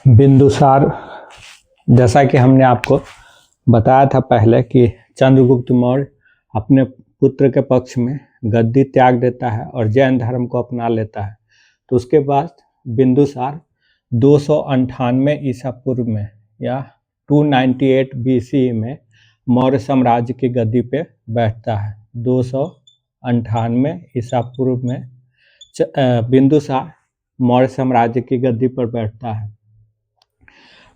बिंदुसार, जैसा कि हमने आपको बताया था पहले कि चंद्रगुप्त मौर्य अपने पुत्र के पक्ष में गद्दी त्याग देता है और जैन धर्म को अपना लेता है। तो उसके बाद बिंदुसार 298 ईसा पूर्व में या 298 BCE में मौर्य साम्राज्य की गद्दी पे बैठता है। 298 ईसा पूर्व में बिंदुसार मौर्य साम्राज्य की गद्दी पर बैठता है।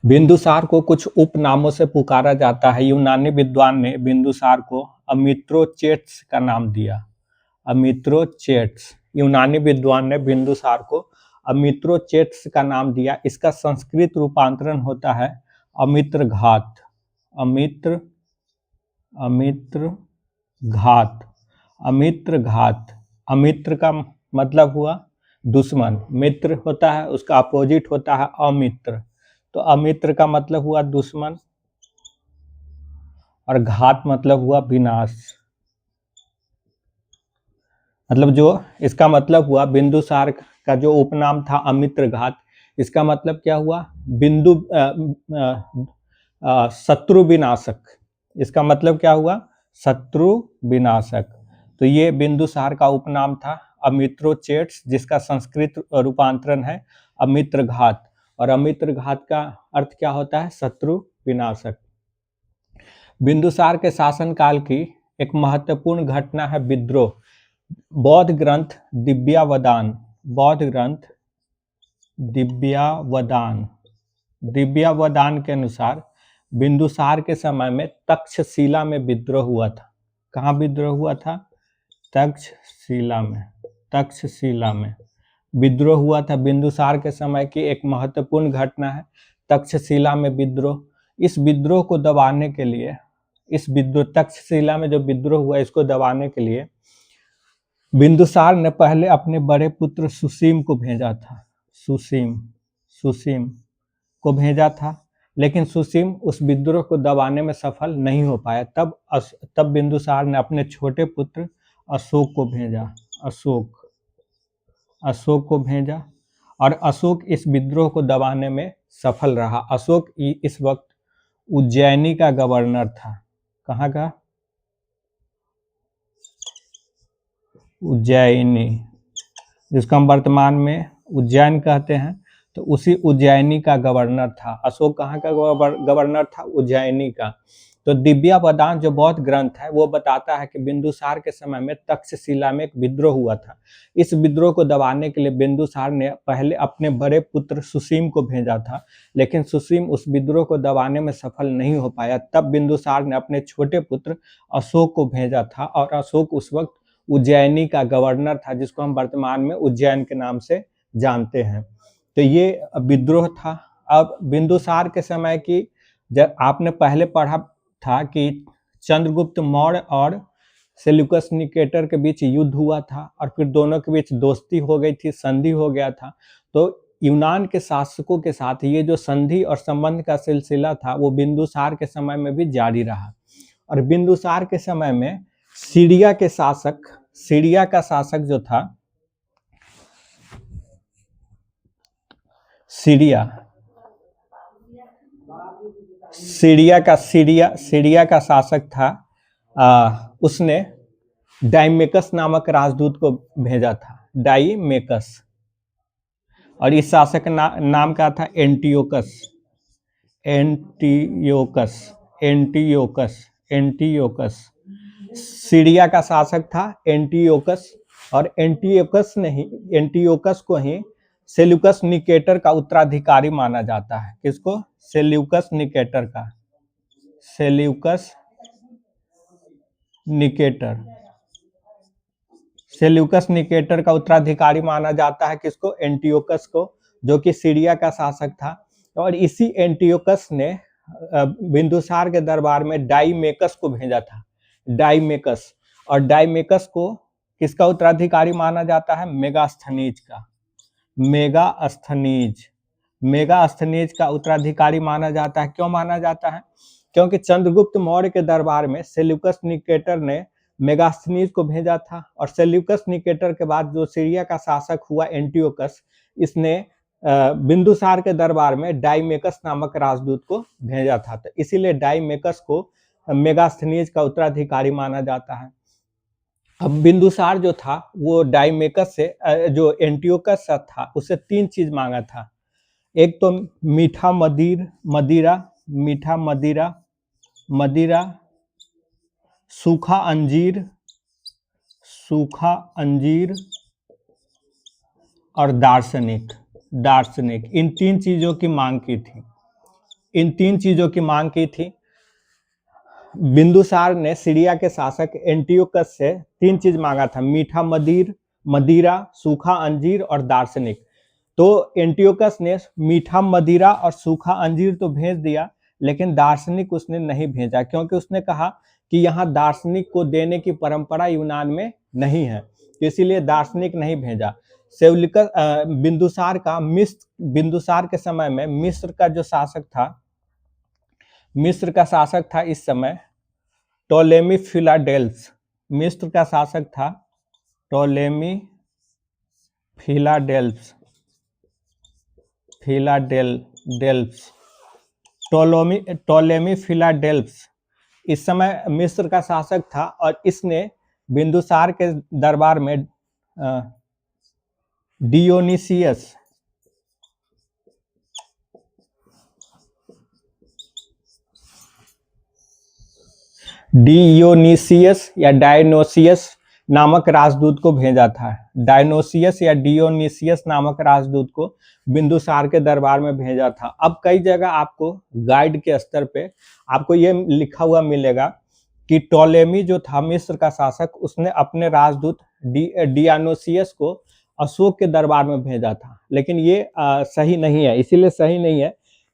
बिंदुसार को कुछ उपनामों से पुकारा जाता है। यूनानी विद्वान ने बिंदुसार को अमित्रोचेट्स का नाम दिया। अमित्रोचेट्स, यूनानी विद्वान ने बिंदुसार को अमित्रोचेट्स का नाम दिया। इसका संस्कृत रूपांतरण होता है अमित्रघात। अमित्रघात। अमित्र का मतलब हुआ दुश्मन, मित्र होता है उसका अपोजिट होता है अमित्र। तो अमित्र का मतलब हुआ दुश्मन और घात मतलब हुआ विनाश। मतलब जो इसका मतलब हुआ बिंदुसार का जो उपनाम था अमित्र घात, इसका मतलब क्या हुआ? शत्रु विनाशक। इसका मतलब क्या हुआ? शत्रु विनाशक। तो ये बिंदुसार का उपनाम था अमित्रोचेट्स, जिसका संस्कृत रूपांतरण है अमित्र घात। और अमित्र घात का अर्थ क्या होता है? शत्रु विनाशक। बिंदुसार के शासनकाल की एक महत्वपूर्ण घटना है विद्रोह। बौद्ध ग्रंथ दिव्यावदान के अनुसार बिंदुसार के समय में तक्षशिला में विद्रोह हुआ था। कहाँ विद्रोह हुआ था? तक्षशिला में विद्रोह हुआ था। बिंदुसार के समय की एक महत्वपूर्ण घटना है तक्षशिला में विद्रोह। इस विद्रोह को दबाने के लिए, तक्षशिला में जो विद्रोह हुआ इसको दबाने के लिए बिंदुसार ने पहले अपने बड़े पुत्र सुसीम को भेजा था। लेकिन सुसीम उस विद्रोह को दबाने में सफल नहीं हो पाया। तब बिंदुसार ने अपने छोटे पुत्र अशोक को भेजा और अशोक इस विद्रोह को दबाने में सफल रहा। अशोक इस वक्त उज्जैनी का गवर्नर था। कहाँ का? उज्जैनी, जिसको हम वर्तमान में उज्जैन कहते हैं। तो उसी उज्जैनी का गवर्नर था। अशोक कहाँ का गवर्नर था? उज्जैनी का। तो दिव्यावदान जो बौद्ध ग्रंथ है वो बताता है कि बिंदुसार के समय में तक्षशिला में एक विद्रोह हुआ था। इस विद्रोह को दबाने के लिए बिंदुसार ने पहले अपने बड़े पुत्र सुसीम को भेजा था, लेकिन सुसीम उस विद्रोह को दबाने में सफल नहीं हो पाया। तब बिंदुसार ने अपने छोटे पुत्र अशोक को भेजा था और अशोक उस वक्त उज्जैनी का गवर्नर था, जिसको हम वर्तमान में उज्जैन के नाम से जानते हैं। तो ये विद्रोह था। अब बिंदुसार के समय की, जब आपने पहले पढ़ा था कि चंद्रगुप्त मौर्य और सेल्यूकस निकेटर के बीच युद्ध हुआ था और फिर दोनों के बीच दोस्ती हो गई थी, संधि हो गया था। तो यूनान के शासकों के साथ ये जो संधि और संबंध का सिलसिला था वो बिंदुसार के समय में भी जारी रहा। और बिंदुसार के समय में सीरिया का शासक जो था, सीरिया का शासक था। उसने डाइमेकस नामक राजदूत को भेजा था। डाइमेकस। और इस शासक का नाम क्या था? एंटियोकस। सीरिया का शासक था एंटियोकस। और एंटियोकस को ही सेल्यूकस निकेटर का उत्तराधिकारी माना जाता है। किसको? सेल्यूकस निकेटर का उत्तराधिकारी माना जाता है। किसको? एंटियोकस को, जो कि सीरिया का शासक था। और इसी एंटियोकस ने बिंदुसार के दरबार में डाइमेकस को भेजा था। और डाइमेकस को किसका उत्तराधिकारी माना जाता है? मेगास्थनीज का उत्तराधिकारी माना जाता है। क्यों माना जाता है? क्योंकि चंद्रगुप्त मौर्य के दरबार में सेल्यूकस निकेटर ने मेगास्थनीज को भेजा था। और सेल्यूकस निकेटर के बाद जो सीरिया का शासक हुआ एंटियोकस, इसने बिंदुसार के दरबार में डाइमेकस नामक राजदूत को भेजा था, तो इसीलिए डाइमेकस को मेगास्थनीज का उत्तराधिकारी माना जाता है। अब बिंदुसार जो था वो डाइमेकस से जो एंटियोकस था उससे 3 चीज मांगा था। एक तो मीठा मदिरा, सूखा अंजीर और दार्शनिक। इन 3 चीजों की मांग की थी। बिंदुसार ने सीरिया के शासक एंटियोकस से 3 चीज मांगा था, मीठा मदिरा, सूखा अंजीर और दार्शनिक। तो एंटियोकस ने मीठा मदिरा और सूखा अंजीर तो भेज दिया, लेकिन दार्शनिक उसने नहीं भेजा, क्योंकि उसने कहा कि यहाँ दार्शनिक को देने की परंपरा यूनान में नहीं है, इसीलिए दार्शनिक नहीं भेजा। सेल्यूकस बिंदुसार के समय में मिस्र का शासक था इस समय टोलेमी फिलाडेल्फ्स। मिस्र का शासक था टोलेमी फिलाडेल्फ्स इस समय मिस्र का शासक था, और इसने बिंदुसार के दरबार में डियोनिसियस या डायनोसियस नामक राजदूत को भेजा था। डायनोसियस या डियोनिसियस नामक राजदूत को बिंदुसार के दरबार में भेजा था। अब कई जगह आपको गाइड के स्तर पे आपको ये लिखा हुआ मिलेगा कि टोलेमी जो था मिस्र का शासक, उसने अपने राजदूत डियोनिसियस को अशोक के दरबार में भेजा था, लेकिन ये सही नहीं है। इसीलिए सही नहीं है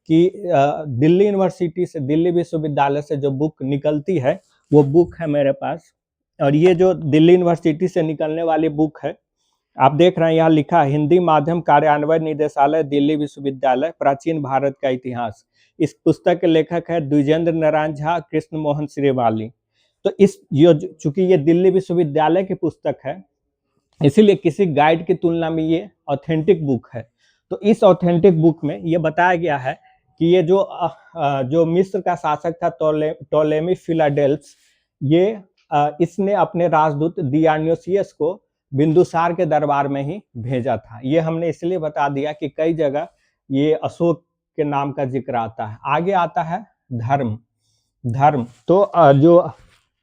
कि दिल्ली यूनिवर्सिटी से, दिल्ली विश्वविद्यालय से जो बुक निकलती है वो बुक है मेरे पास, और ये जो दिल्ली यूनिवर्सिटी से निकलने वाली बुक है, आप देख रहे हैं यहाँ लिखा है हिंदी माध्यम कार्यान्वयन निदेशालय दिल्ली विश्वविद्यालय, प्राचीन भारत का इतिहास। इस पुस्तक के लेखक है द्विजेंद्र नारायण झा, कृष्ण मोहन श्रीवाली। तो चूंकि ये दिल्ली विश्वविद्यालय की पुस्तक है, इसीलिए किसी गाइड की तुलना में ये ऑथेंटिक बुक है। तो इस ऑथेंटिक बुक में ये बताया गया है कि ये जो मिस्र का शासक था टोलेमी फिलाडेल्फ्स, ये इसने अपने राजदूत डियोनिसियस को बिंदुसार के दरबार में ही भेजा था। ये हमने इसलिए बता दिया कि कई जगह ये अशोक के नाम का जिक्र आता है। आगे आता है धर्म। तो जो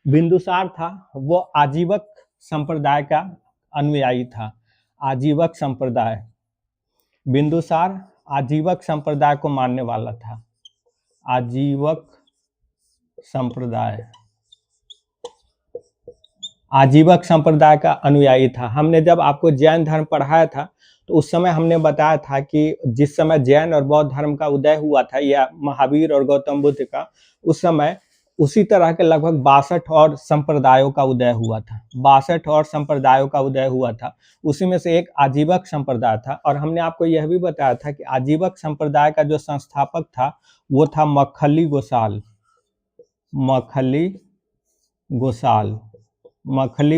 बिंदुसार था वो आजीवक संप्रदाय का अनुयायी था। आजीवक संप्रदाय, बिंदुसार आजीवक संप्रदाय को मानने वाला था। आजीवक संप्रदाय का अनुयायी था। हमने जब आपको जैन धर्म पढ़ाया था तो उस समय हमने बताया था कि जिस समय जैन और बौद्ध धर्म का उदय हुआ था, या महावीर और गौतम बुद्ध का, उस समय उसी तरह के लगभग 62 और संप्रदायों का उदय हुआ था। उसी में से एक आजीवक संप्रदाय था। और हमने आपको यह भी बताया था कि आजीवक संप्रदाय का जो संस्थापक था वो था मक्खली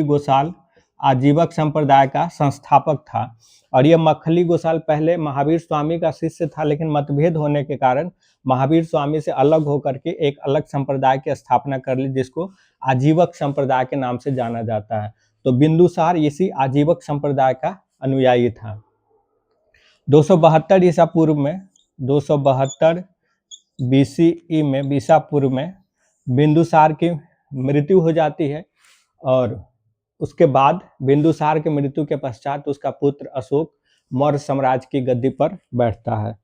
गोसाल आजीवक संप्रदाय का संस्थापक था। और ये मक्खली गोसाल पहले महावीर स्वामी का शिष्य था, लेकिन मतभेद होने के कारण महावीर स्वामी से अलग होकर के एक अलग संप्रदाय की स्थापना कर ली, जिसको आजीवक संप्रदाय के नाम से जाना जाता है। तो बिंदुसार इसी आजीवक संप्रदाय का अनुयायी था। 272 ईसा पूर्व में, 272 BCE में, ईसा पूर्व में बिंदुसार की मृत्यु हो जाती है, और उसके बाद बिंदुसार की मृत्यु के पश्चात उसका पुत्र अशोक मौर्य साम्राज्य की गद्दी पर बैठता है।